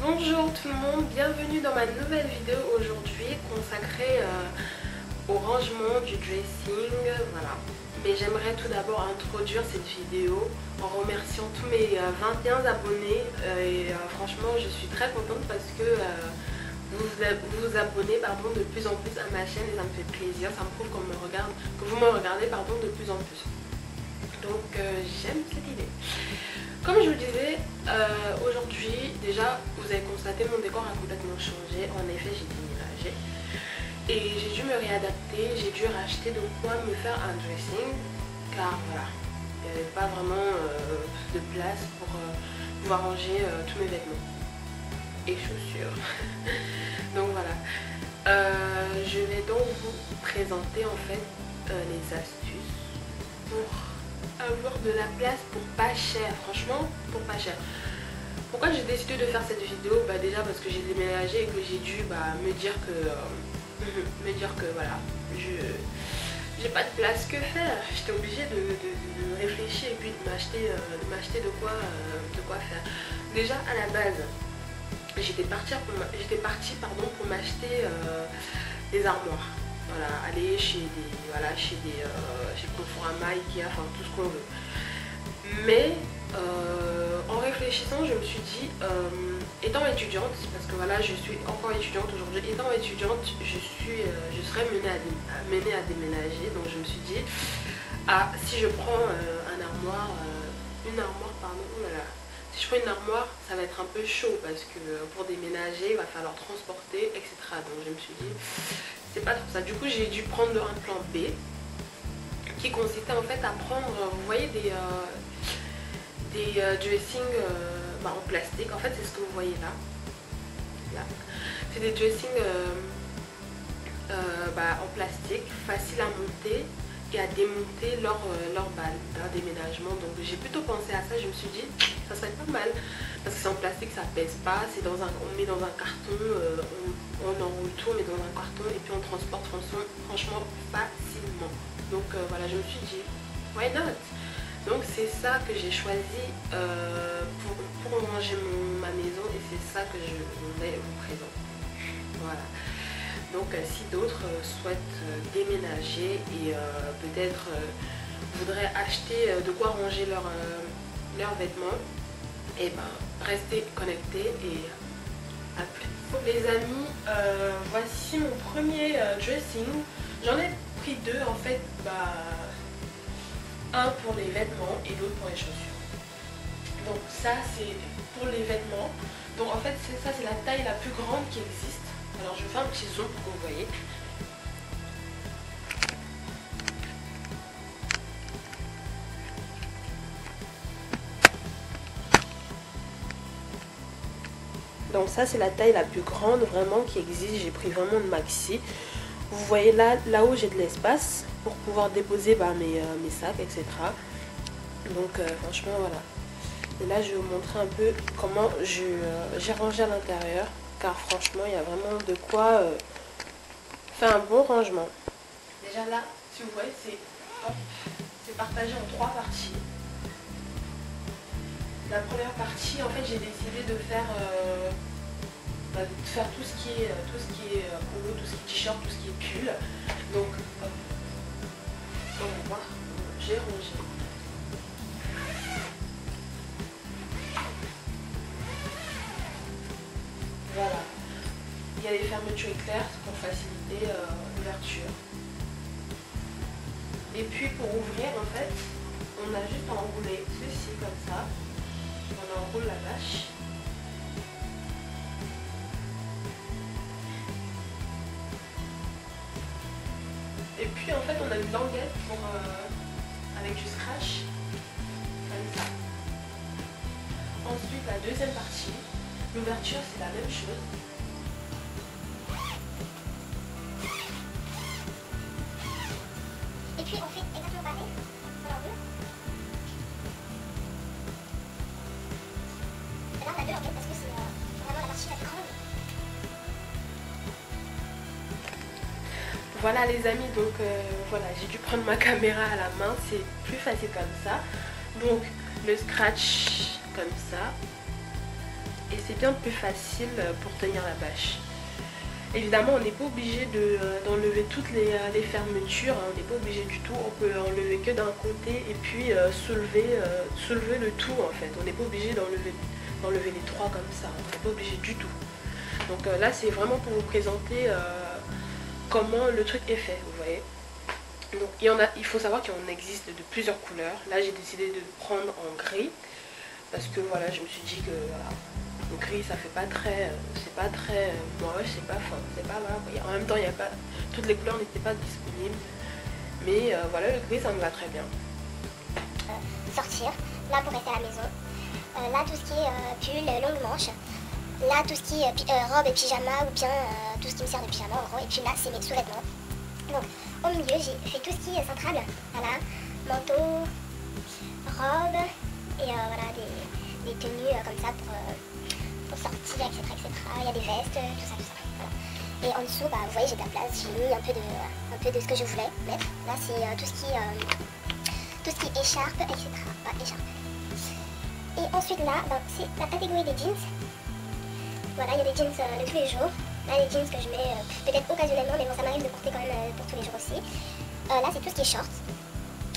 Bonjour tout le monde, bienvenue dans ma nouvelle vidéo aujourd'hui consacrée au rangement du dressing, voilà. Mais j'aimerais tout d'abord introduire cette vidéo en remerciant tous mes 21 abonnés franchement je suis très contente parce que vous vous abonnez de plus en plus à ma chaîne et ça me fait plaisir, ça me prouve que vous me regardez de plus en plus. Donc j'aime cette idée. Comme je vous disais, aujourd'hui déjà vous avez constaté mon décor a complètement changé. En effet j'ai déménagé et j'ai dû me réadapter, j'ai dû racheter de quoi me faire un dressing car voilà, il n'y avait pas vraiment de place pour pouvoir ranger tous mes vêtements et chaussures. Donc voilà, je vais donc vous présenter en fait les astuces pour avoir de la place pour pas cher, franchement pour pas cher. Pourquoi j'ai décidé de faire cette vidéo? Déjà parce que j'ai déménagé et que j'ai dû me dire que voilà, j'ai pas de place, que faire. J'étais obligée de réfléchir et puis de m'acheter de quoi faire. Déjà à la base j'étais partie pour m'acheter des armoires. Voilà, aller chez Conforama, Ikea, enfin tout ce qu'on veut. Mais en réfléchissant, je me suis dit, étant étudiante, parce que voilà, je suis encore étudiante aujourd'hui, étant étudiante, je serais menée à déménager. Donc je me suis dit, si je prends une armoire, oh là là. Si je prends une armoire, ça va être un peu chaud parce que pour déménager, il va falloir transporter, etc. Donc je me suis dit, c'est pas trop ça. Du coup, j'ai dû prendre un plan B qui consistait en fait à prendre, vous voyez, des dressings en plastique. En fait, c'est ce que vous voyez là. C'est des dressings en plastique, faciles à monter et à démonter leur balle d'un déménagement. Donc j'ai plutôt pensé à ça, je me suis dit ça serait pas mal parce que c'est en plastique, ça pèse pas, on met dans un carton, on enroule tout, on met dans un carton et puis on transporte franchement facilement. Donc voilà, je me suis dit why not. Donc c'est ça que j'ai choisi pour ranger ma maison et c'est ça que je voulais vous présenter. Voilà. Donc si d'autres souhaitent déménager et peut-être voudraient acheter de quoi ranger leurs vêtements, et restez connectés et à plus. Les amis, voici mon premier dressing. J'en ai pris deux en fait, un pour les vêtements et l'autre pour les chaussures. Donc ça c'est pour les vêtements. Donc en fait ça c'est la taille la plus grande qui existe. Alors je fais un petit zoom pour que vous voyez. Donc ça c'est la taille la plus grande vraiment qui existe. J'ai pris vraiment de maxi. Vous voyez là-haut j'ai de l'espace pour pouvoir déposer mes sacs, etc. Donc franchement voilà. Et là je vais vous montrer un peu comment j'ai rangé à l'intérieur. Car franchement il y a vraiment de quoi faire un bon rangement. Déjà là, si vous voyez, c'est partagé en 3 parties. La première partie, en fait j'ai décidé de faire tout ce qui est polo, tout ce qui est t-shirt, tout ce qui est pull. Donc on va voir, j'ai rangé. Voilà. Il y a les fermetures éclairs pour faciliter l'ouverture. Et puis pour ouvrir en fait, on a juste à enrouler ceci comme ça. On enroule la vache. Et puis en fait on a une languette avec du scratch. Comme ça. Ensuite la deuxième partie, l'ouverture c'est la même chose. Et puis on fait exactement pareil, on enroule. Et là on a deux languettes parce que c'est vraiment la partie la plus grande. Voilà les amis, donc voilà, j'ai dû prendre ma caméra à la main, c'est plus facile comme ça. Donc le scratch comme ça. et c'est bien plus facile pour tenir la bâche. Évidemment, on n'est pas obligé d'enlever toutes les fermetures, hein, on n'est pas obligé du tout, on peut enlever que d'un côté et puis soulever le tout en fait. On n'est pas obligé d'enlever les trois comme ça, on n'est pas obligé du tout. Donc là c'est vraiment pour vous présenter comment le truc est fait, vous voyez. Donc il faut savoir qu'il en existe de plusieurs couleurs. Là j'ai décidé de prendre en gris parce que voilà, je me suis dit que voilà, le gris ça fait pas très, c'est pas très moche, c'est pas fin, c'est pas voilà. En même temps il y a pas, toutes les couleurs n'étaient pas disponibles, mais voilà, le gris ça me va très bien. Sortir, là pour rester à la maison, là tout ce qui est pull, longue manche, là tout ce qui est robe et pyjama ou bien tout ce qui me sert de pyjama en gros, et puis là c'est mes sous-vêtements. Donc au milieu j'ai fait tout ce qui est centrable, voilà, manteau, robe et voilà des tenues comme ça pour sortir, etc., etc. Il y a des vestes, tout ça, voilà. Et en dessous, bah, vous voyez, j'ai de la place, j'ai mis un peu de ce que je voulais mettre. Là c'est tout ce qui est écharpe, etc. Voilà, écharpe. Et ensuite là, ben, c'est la catégorie des jeans. Voilà, il y a des jeans de tous les jours. Là, les jeans que je mets peut-être occasionnellement, mais bon, ça m'arrive de porter quand même pour tous les jours aussi. Là, c'est tout ce qui est short.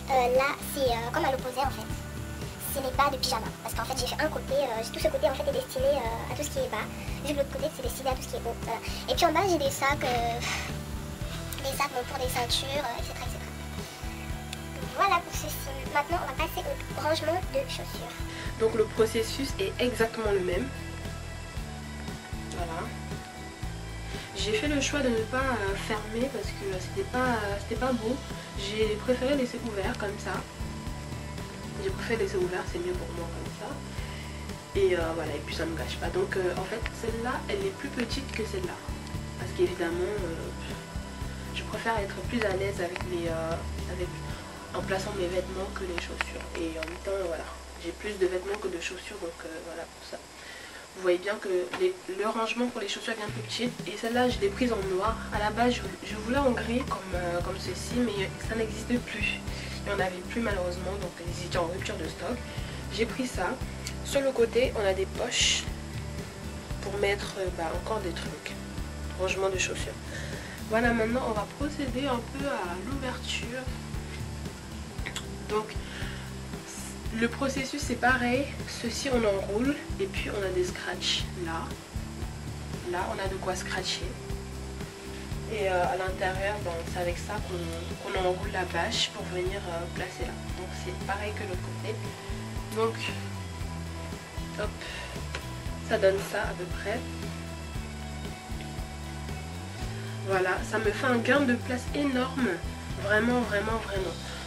Là, c'est comme à l'opposé en fait. C'est les bas de pyjama. Parce qu'en fait, j'ai fait un côté, tout ce côté en fait est destiné à tout ce qui est bas. Vu que l'autre côté, c'est destiné à tout ce qui est haut. Voilà. Et puis en bas, j'ai des sacs bon, pour des ceintures, etc., etc. Voilà pour ceci. Maintenant, on va passer au rangement de chaussures. Donc le processus est exactement le même. Voilà. J'ai fait le choix de ne pas fermer parce que c'était pas beau. J'ai préféré laisser ouvert comme ça. J'ai préféré laisser ouvert, c'est mieux pour moi comme ça. Et voilà, et puis ça ne me gâche pas. Donc en fait, celle-là, elle est plus petite que celle-là. Parce qu'évidemment, je préfère être plus à l'aise en plaçant mes vêtements que les chaussures. Et en même temps, voilà, j'ai plus de vêtements que de chaussures, donc voilà pour ça. Vous voyez bien que le rangement pour les chaussures est bien plus petit. Et celle-là, je l'ai prise en noir. À la base, je voulais en gris comme ceci, mais ça n'existe plus. Il n'y en avait plus malheureusement, donc ils étaient en rupture de stock. J'ai pris ça. Sur le côté, on a des poches pour mettre encore des trucs. Rangement de chaussures. Voilà, maintenant on va procéder un peu à l'ouverture. Donc le processus c'est pareil, ceci on enroule et puis on a des scratchs là on a de quoi scratcher et à l'intérieur c'est avec ça qu'on enroule la bâche pour venir placer là. Donc c'est pareil que l'autre côté, donc hop, ça donne ça à peu près. Voilà, ça me fait un gain de place énorme, vraiment.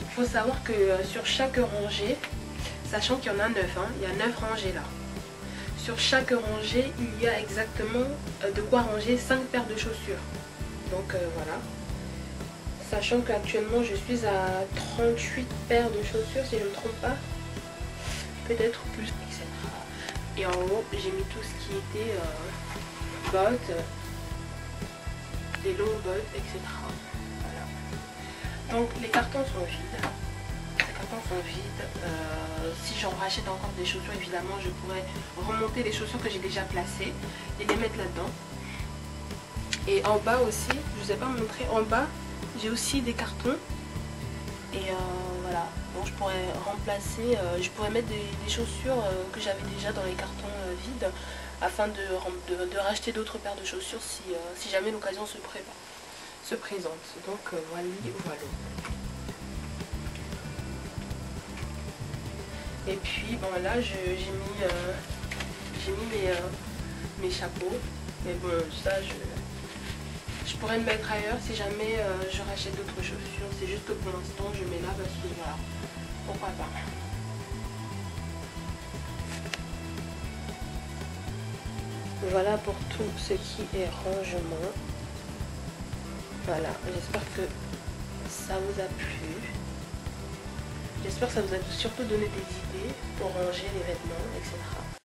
Il faut savoir que sur chaque rangée, sachant qu'il y en a 9, hein, il y a 9 rangées là. Sur chaque rangée, il y a exactement de quoi ranger 5 paires de chaussures. Donc voilà. Sachant qu'actuellement je suis à 38 paires de chaussures si je ne me trompe pas. Peut-être plus, etc. Et en haut, j'ai mis tout ce qui était bottes, des longues bottes, etc. Voilà. Donc les cartons sont vides. Si j'en rachète encore des chaussures, évidemment je pourrais remonter les chaussures que j'ai déjà placées et les mettre là-dedans. Et en bas aussi, je vous ai pas montré, en bas j'ai aussi des cartons. Et voilà, donc je pourrais remplacer, je pourrais mettre des chaussures que j'avais déjà dans les cartons vides afin de racheter d'autres paires de chaussures si jamais l'occasion se présente. Donc voilà. Et puis bon là j'ai mis mes chapeaux, mais bon ça je pourrais le mettre ailleurs si jamais je rachète d'autres chaussures. C'est juste que pour l'instant je mets là parce que voilà, pourquoi pas. Voilà pour tout ce qui est rangement. Voilà, j'espère que ça vous a plu. J'espère que ça vous a surtout donné des idées pour ranger les vêtements, etc.